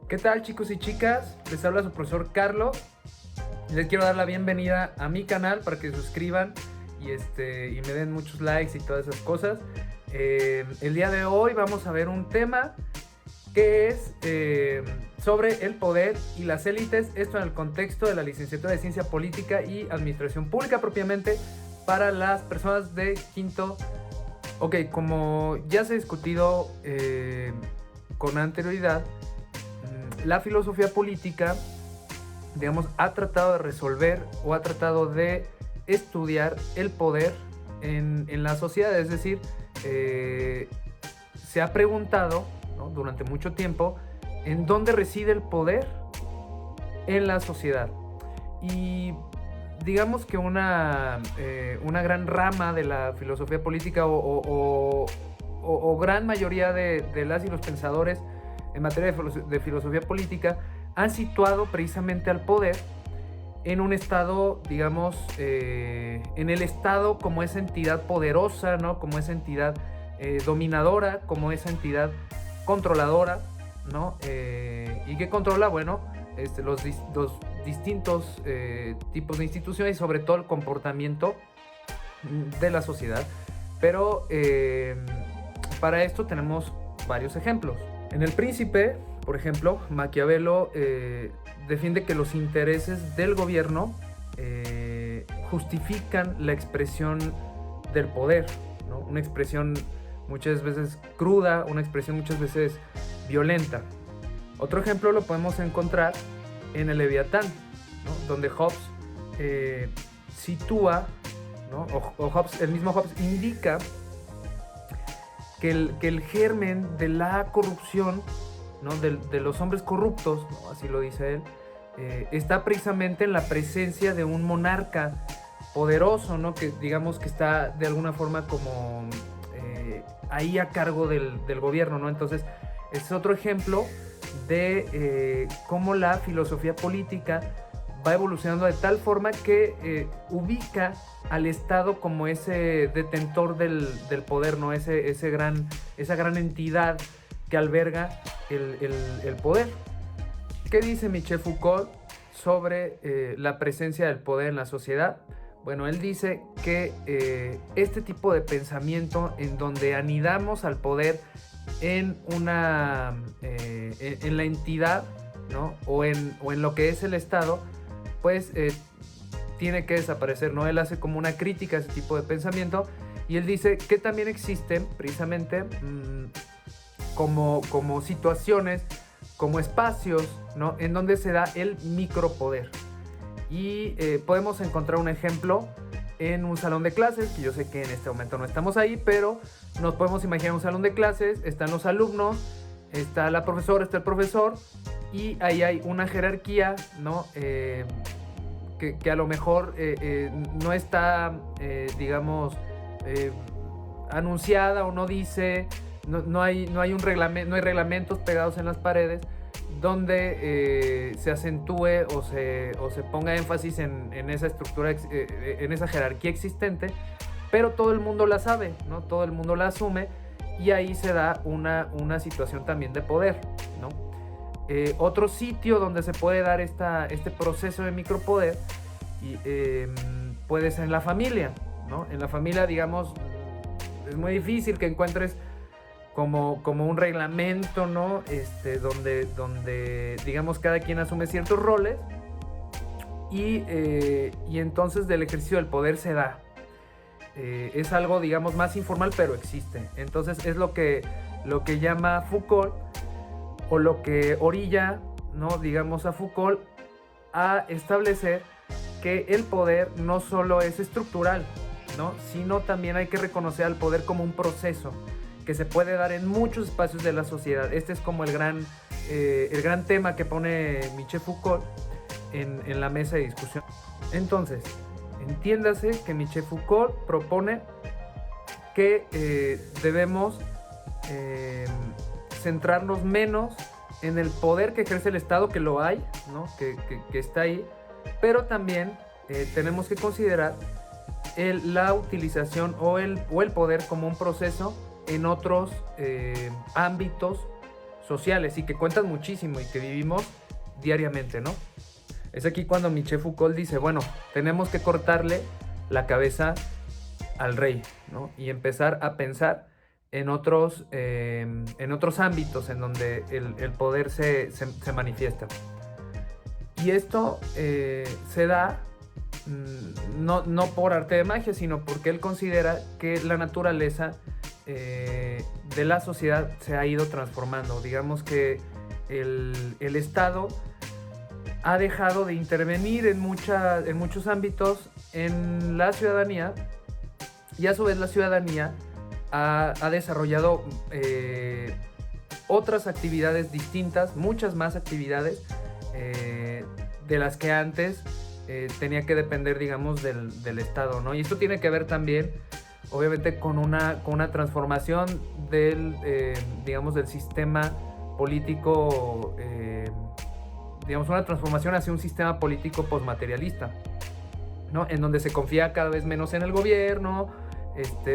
¿Qué tal, chicos y chicas? Les habla su profesor Carlos. Les quiero dar la bienvenida a mi canal para que se suscriban y me den muchos likes y todas esas cosas. El día de hoy vamos a ver un tema que es sobre el poder y las élites, esto en el contexto de la licenciatura de Ciencia Política y Administración Pública propiamente para las personas de quinto. Ok, como ya se ha discutido con anterioridad, la filosofía política, digamos, ha tratado de resolver o ha tratado de estudiar el poder en la sociedad. Es decir, se ha preguntado, ¿no?, durante mucho tiempo, en dónde reside el poder en la sociedad. Y digamos que una gran rama de la filosofía política o gran mayoría de las y los pensadores en materia de filosofía política han situado precisamente al poder en un estado, digamos, en el estado como esa entidad poderosa, ¿no?, como esa entidad dominadora, como esa entidad controladora, ¿no? ¿Y qué controla? Bueno, los distintos tipos de instituciones y sobre todo el comportamiento de la sociedad. Pero para esto tenemos varios ejemplos. En El Príncipe, por ejemplo, Maquiavelo defiende que los intereses del gobierno justifican la expresión del poder, ¿no? Una expresión muchas veces cruda, una expresión muchas veces violenta. Otro ejemplo lo podemos encontrar en el Leviatán, ¿no?, donde Hobbes sitúa, ¿no?, el mismo Hobbes indica que el germen de la corrupción, ¿no?, de los hombres corruptos, ¿no?, así lo dice él, está precisamente en la presencia de un monarca poderoso, ¿no?, que digamos que está de alguna forma como ahí a cargo del gobierno, ¿no? Entonces, es otro ejemplo de cómo la filosofía política va evolucionando de tal forma que ubica al Estado como ese detentor del poder, ¿no? Esa gran entidad que alberga el poder. ¿Qué dice Michel Foucault sobre la presencia del poder en la sociedad? Bueno, él dice que este tipo de pensamiento en donde anidamos al poder en la entidad, ¿no?, o en lo que es el Estado, pues tiene que desaparecer, ¿no? Él hace como una crítica a ese tipo de pensamiento y él dice que también existen precisamente como situaciones, como espacios, ¿no?, en donde se da el micropoder. Y podemos encontrar un ejemplo en un salón de clases, que yo sé que en este momento no estamos ahí, pero nos podemos imaginar un salón de clases, están los alumnos, está la profesora, está el profesor, y ahí hay una jerarquía, ¿no?, que a lo mejor no está, digamos, anunciada o no dice, no hay un reglamento, no hay reglamentos pegados en las paredes donde se acentúe o se ponga énfasis en esa estructura, en esa jerarquía existente, pero todo el mundo la sabe, ¿no? Todo el mundo la asume y ahí se da una situación también de poder, ¿no? Otro sitio donde se puede dar este proceso de micropoder puede ser en la familia, ¿no? En la familia, digamos, es muy difícil que encuentres como un reglamento, ¿no? Donde digamos cada quien asume ciertos roles y entonces del ejercicio del poder se da. Es algo, digamos, más informal, pero existe. Entonces es lo que llama Foucault, o lo que orilla, ¿no?, digamos, a Foucault a establecer que el poder no solo es estructural, ¿no?, sino también hay que reconocer al poder como un proceso que se puede dar en muchos espacios de la sociedad. Este es como el gran tema que pone Michel Foucault en la mesa de discusión. Entonces, entiéndase que Michel Foucault propone que debemos centrarnos menos en el poder que ejerce el Estado, que lo hay, ¿no?, que está ahí, pero también tenemos que considerar la utilización o el poder como un proceso en otros ámbitos sociales y que cuentan muchísimo y que vivimos diariamente, ¿no? Es aquí cuando Michel Foucault dice, bueno, tenemos que cortarle la cabeza al rey, ¿no? Y empezar a pensar en otros ámbitos en donde el poder se manifiesta. Y esto se da no por arte de magia, sino porque él considera que la naturaleza de la sociedad se ha ido transformando. Digamos que el Estado ha dejado de intervenir en muchos ámbitos en la ciudadanía, y a su vez la ciudadanía ha desarrollado otras actividades distintas, muchas más actividades de las que antes tenía que depender, digamos, del Estado, ¿no? Y esto tiene que ver también, obviamente, con una transformación digamos, del sistema político, digamos, una transformación hacia un sistema político postmaterialista, ¿no? En donde se confía cada vez menos en el gobierno,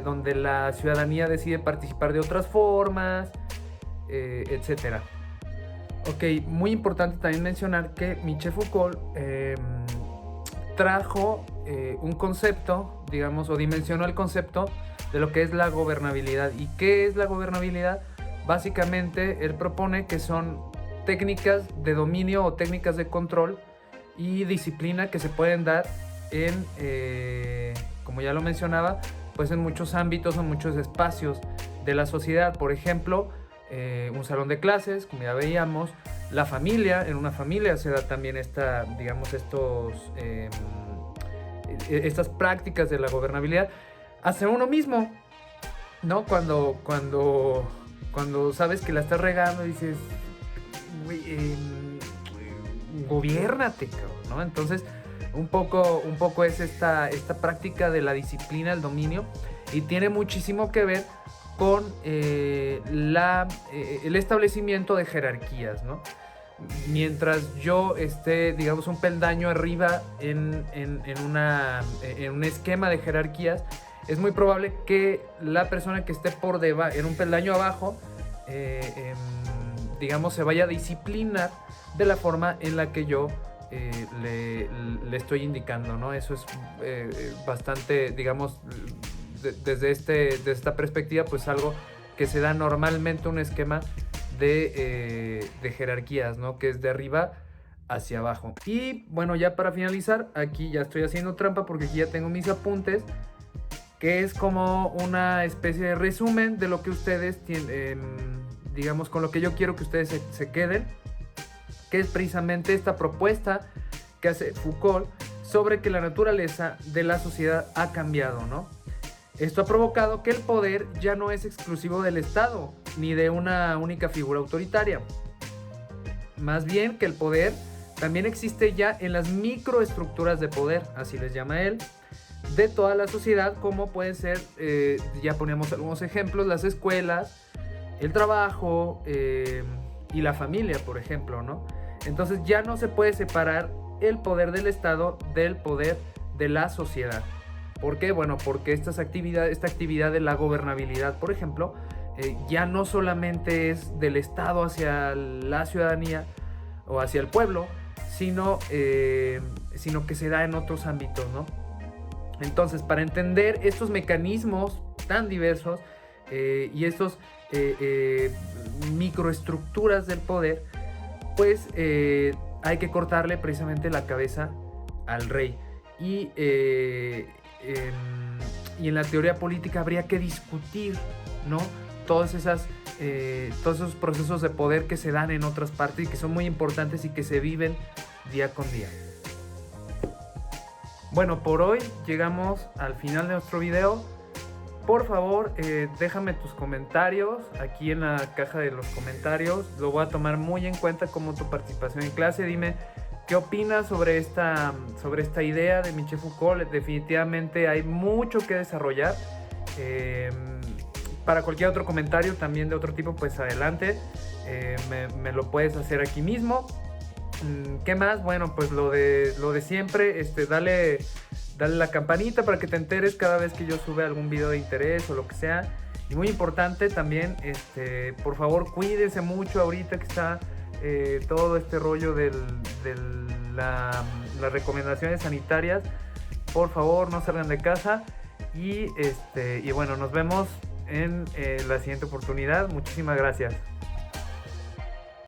donde la ciudadanía decide participar de otras formas, etcétera. Ok, muy importante también mencionar que Michel Foucault trajo un concepto, digamos, o dimensionó el concepto de lo que es la gobernabilidad. ¿Y qué es la gobernabilidad? Básicamente, él propone que son técnicas de dominio o técnicas de control y disciplina que se pueden dar en, como ya lo mencionaba, pues en muchos ámbitos, en muchos espacios de la sociedad. Por ejemplo, un salón de clases, como ya veíamos, la familia, en una familia se da también estas prácticas de la gobernabilidad hacia uno mismo, ¿no? Cuando sabes que la estás regando, dices, gobiérnate, ¿no? Entonces, un poco es esta práctica de la disciplina, el dominio, y tiene muchísimo que ver con el establecimiento de jerarquías, ¿no? Mientras yo esté, digamos, un peldaño arriba en un esquema de jerarquías, es muy probable que la persona que esté por debajo, en un peldaño abajo, digamos, se vaya a disciplinar de la forma en la que yo le estoy indicando, ¿no? Eso es bastante, digamos, desde esta perspectiva, pues algo que se da normalmente, un esquema de jerarquías, ¿no? Que es de arriba hacia abajo. Y bueno, ya para finalizar, aquí ya estoy haciendo trampa porque aquí ya tengo mis apuntes, que es como una especie de resumen de lo que ustedes tienen, digamos, con lo que yo quiero que ustedes se queden, que es precisamente esta propuesta que hace Foucault sobre que la naturaleza de la sociedad ha cambiado, ¿no? Esto ha provocado que el poder ya no es exclusivo del Estado, ni de una única figura autoritaria. Más bien que el poder también existe ya en las microestructuras de poder, así les llama él, de toda la sociedad, como pueden ser, ya poníamos algunos ejemplos, las escuelas, el trabajo y la familia, por ejemplo, ¿no? Entonces ya no se puede separar el poder del Estado del poder de la sociedad. ¿Por qué? Bueno, porque esta actividad de la gobernabilidad, por ejemplo, ya no solamente es del Estado hacia la ciudadanía o hacia el pueblo, sino que se da en otros ámbitos, ¿no? Entonces, para entender estos mecanismos tan diversos y estos microestructuras del poder, pues hay que cortarle precisamente la cabeza al rey. Y en la teoría política habría que discutir, ¿no? Todos esos procesos de poder que se dan en otras partes y que son muy importantes y que se viven día con día. Bueno, por hoy llegamos al final de nuestro video. Por favor, déjame tus comentarios aquí en la caja de los comentarios. Lo voy a tomar muy en cuenta como tu participación en clase. Dime qué opinas sobre esta idea de Michel Foucault. Definitivamente hay mucho que desarrollar. Para cualquier otro comentario también de otro tipo, pues adelante. Me lo puedes hacer aquí mismo. ¿Qué más? Bueno, pues lo de siempre, dale la campanita para que te enteres cada vez que yo sube algún video de interés o lo que sea. Y muy importante también, por favor, cuídense mucho ahorita que está todo este rollo de las recomendaciones sanitarias. Por favor, no salgan de casa. Y bueno, nos vemos en la siguiente oportunidad. Muchísimas gracias.